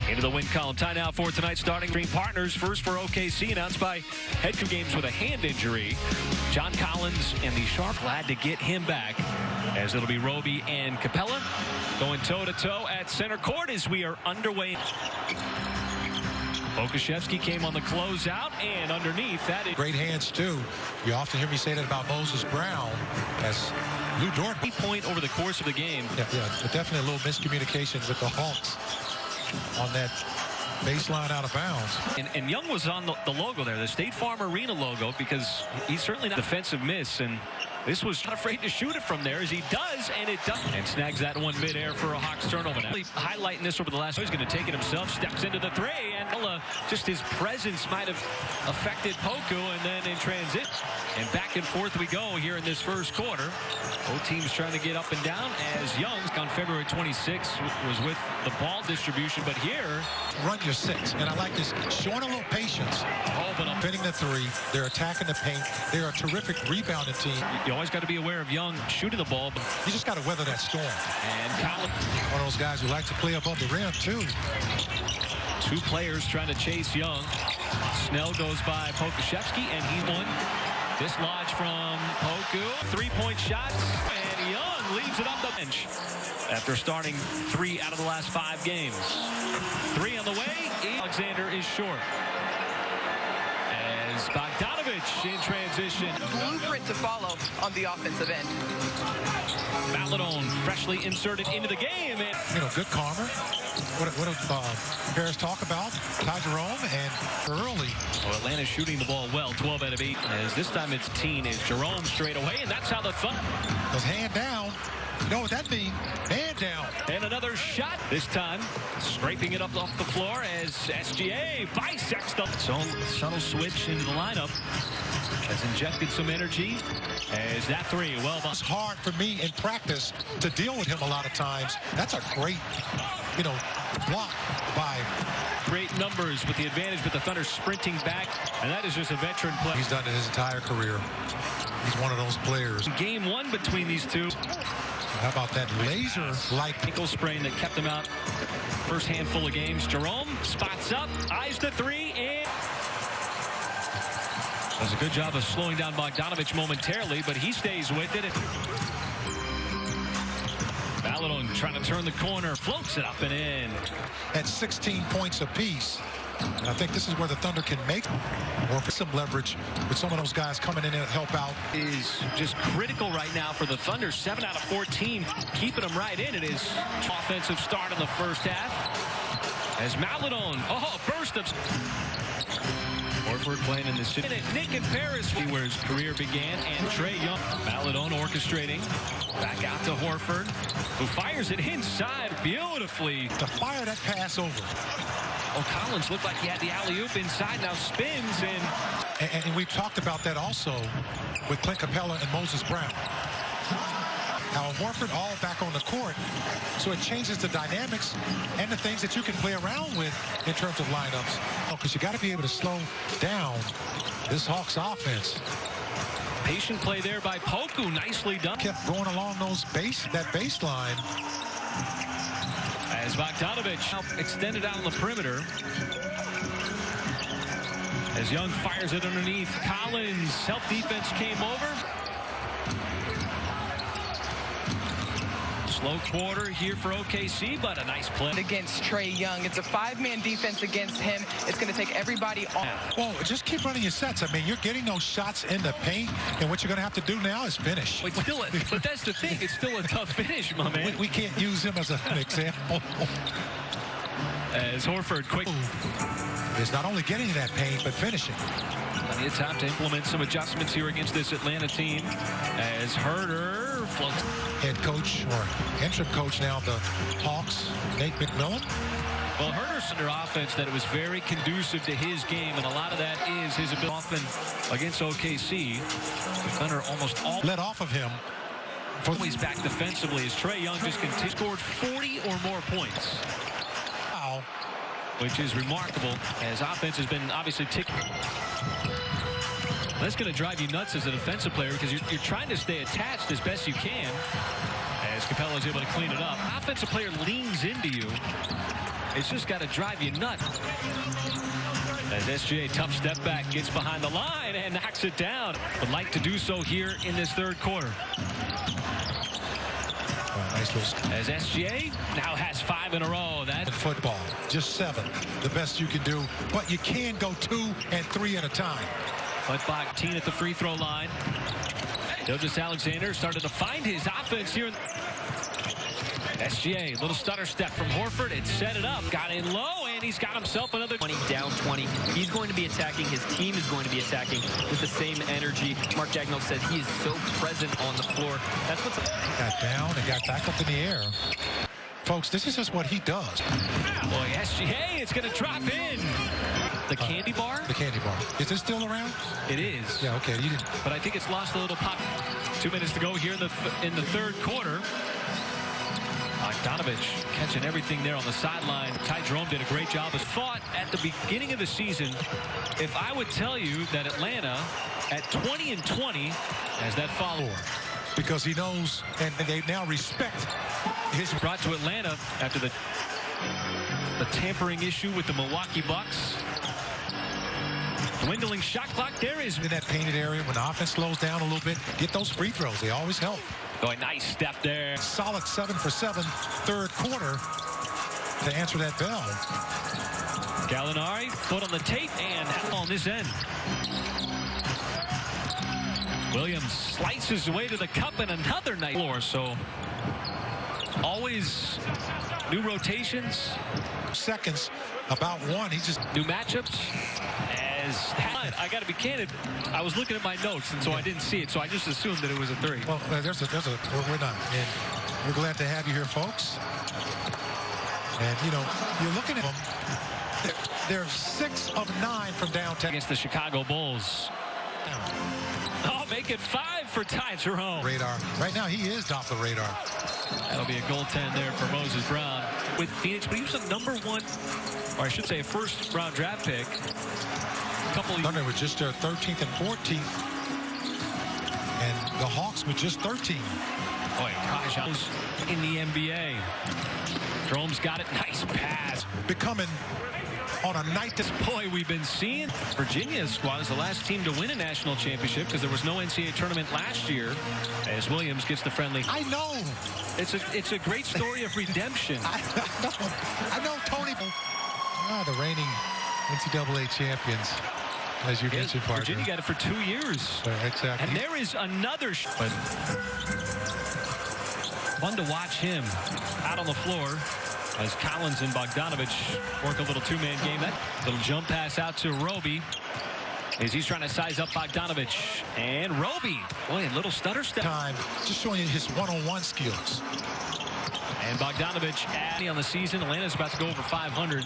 Into the win column. Time now for tonight's starting three partners. First for OKC, announced by head coach games with a hand injury. John Collins and the Sharp, glad to get him back, as it'll be Roby and Capella going toe-to-toe at center court as we are underway. Okashevsky came on the closeout, and underneath that is great hands too. You often hear me say that about Moses Brown, as Lou Dort. Point over the course of the game. Yeah, but definitely a little miscommunication with the Hawks on that baseline out of bounds. And Young was on the logo there, the State Farm Arena logo, because he's certainly not defensive miss, and this was not afraid to shoot it from there, as he does, and it does. And snags that one midair for a Hawks turnover. Now, highlighting this over the last, he's going to take it himself, steps into the three, and just his presence might have affected Poku, and then in transit. And back and forth we go here in this first quarter. Both teams trying to get up and down, as Young on February 26th was with the ball distribution, but here run your six, and I like this, showing a little patience. Oh, but I'm fitting the three. They're attacking the paint. They're a terrific rebounding team. You always got to be aware of Young shooting the ball, but you just got to weather that storm. And Collins, one of those guys who like to play above the rim too. Two players trying to chase Young. Snell goes by Pokashevsky, and he won. Dislodge from Poku. Three-point shots, and Young leaves it up the bench after starting 3 out of the last 5 games. 3 on the way. Alexander is short. As Bogdanovich in transition. Blueprint to follow on the offensive end. Maladone freshly inserted into the game. And you know, good karma. What did Paris talk about? Ty Jerome and early. Oh, Atlanta shooting the ball well, 12 out of 8. As this time it's teenage Jerome straight away, and that's how the Thunder. Goes hand down. You know what that means? Hand down. And another shot. This time, scraping it up off the floor as SGA bisects the subtle switch into the lineup. Has injected some energy. As that three, well, it's hard for me in practice to deal with him a lot of times. That's a great, block by. Great numbers with the advantage, but the Thunder sprinting back, and that is just a veteran play. He's done it his entire career. He's one of those players. Game 1 between these two. How about that laser-like ankle sprain that kept him out first handful of games? Jerome spots up, eyes the three, and does a good job of slowing down Bogdanovich momentarily, but he stays with it. Maladone trying to turn the corner, floats it up and in. At 16 points apiece. And I think this is where the Thunder can make or for some leverage with some of those guys coming in to help out. Is just critical right now for the Thunder. 7 out of 14, keeping them right in. It is offensive start in the first half. As Maladone, burst of. Horford playing in the city. Nick and Paris, where his career began, and Trae Young. Maladone orchestrating. Back out to Horford, who fires it inside beautifully. To fire that pass over. Oh, Collins looked like he had the alley-oop inside, now spins in. And we've talked about that also with Clint Capella and Moses Brown. Now, Horford all back on the court, so it changes the dynamics and the things that you can play around with in terms of lineups. Because you got to be able to slow down this Hawks offense. Patient play there by Poku, nicely done. Kept going along that baseline. As Bogdanovich extended out on the perimeter. As Young fires it underneath. Collins, help defense came over. Slow quarter here for OKC, but a nice play. Against Trae Young. It's a 5-man defense against him. It's going to take everybody off. Well, just keep running your sets. I mean, you're getting those shots in the paint, and what you're going to have to do now is finish. But that's the thing. It's still a tough finish, my man. We can't use him as an example. As Horford quick. Is not only getting that paint, but finishing. Plenty of time to implement some adjustments here against this Atlanta team. As Herter floats. Head coach or interim coach now of the Hawks, Nate McMillan. Well, Herter's under offense that it was very conducive to his game, and a lot of that is his ability often against OKC. The Thunder almost all let off of him. He's back defensively as Trae Young just scored 40 or more points. Wow. Which is remarkable, as offense has been obviously ticking. That's going to drive you nuts as a defensive player because you're trying to stay attached as best you can. As Capella's able to clean it up. Offensive player leans into you. It's just got to drive you nuts. As SGA, tough step back, gets behind the line and knocks it down. Would like to do so here in this third quarter. Nice little... As SGA now has 5 in a row. That football, just 7, the best you can do, but you can go 2 and 3 at a time. But Bogdan at the free throw line. Alexander started to find his offense here. SGA, little stutter step from Horford. It set it up, got in low, and he's got himself another 20 down 20. He's going to be attacking. His team is going to be attacking with the same energy. Mark Daigneault said he is so present on the floor. That's what's... Got down and got back up in the air. Folks, this is just what he does. Boy, SGA, it's going to drop in. The candy bar? The candy bar. Is it still around? It is. Yeah, okay. You didn't... But I think it's lost a little pop. 2 minutes to go here in the third quarter. Bogdanovich catching everything there on the sideline. Ty Jerome did a great job. As thought at the beginning of the season, if I would tell you that Atlanta at 20 and 20 as that follower. Because he knows, and they now respect his... Brought to Atlanta after the tampering issue with the Milwaukee Bucks. Dwindling shot clock. There is in that painted area when the offense slows down a little bit. Get those free throws. They always help. Oh, a nice step there. Solid 7 for 7 third quarter to answer that bell. Gallinari, foot on the tape, and on this end. Williams slices away to the cup and another night floor. So always new rotations. Seconds, about 1. He just new matchups. I got to be candid. I was looking at my notes, and so I didn't see it. So I just assumed that it was a 3. Well, we're done, and we're glad to have you here, folks. And you know, you're looking at them. They're 6 of 9 from downtown against the Chicago Bulls. Oh, make it 5 for Ty Jerome. Radar. Right now, he is off the radar. That'll be a goaltend there for Moses Brown with Phoenix, but he was a #1, or I should say, a first-round draft pick. Thunder was just 13th and 14th, and the Hawks were just 13. Boy, Rajon's in the NBA. Jerome's got it. Nice pass. Becoming on a night this boy we've been seeing. Virginia's squad is the last team to win a national championship because there was no NCAA tournament last year. As Williams gets the friendly. I know. It's a great story of redemption. I know, Tony. The reigning NCAA champions. As you mentioned, partner. Virginia got it for 2 years. Exactly. And there is another but fun to watch him out on the floor as Collins and Bogdanovich work a little 2-man game. That little jump pass out to Roby as he's trying to size up Bogdanovich. And Roby, boy, a little stutter step. Time, just showing you his one-on-one skills. And Bogdanovich on the season. Atlanta's about to go over 500.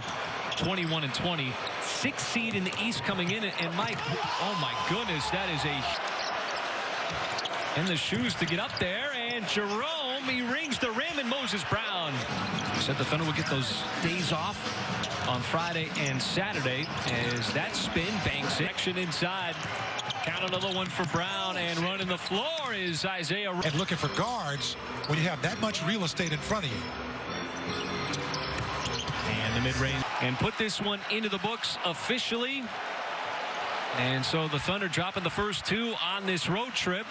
21 and 20. 6th seed in the East coming in, and Mike, oh my goodness, that is and the shoes to get up there, and Jerome, he rings the rim, and Moses Brown. Said the Thunder would get those days off on Friday and Saturday as that spin banks action inside. Count another one for Brown, and running the floor is Isaiah. And looking for guards when you have that much real estate in front of you. And the mid-range, and put this one into the books officially. And so the Thunder dropping the first 2 on this road trip.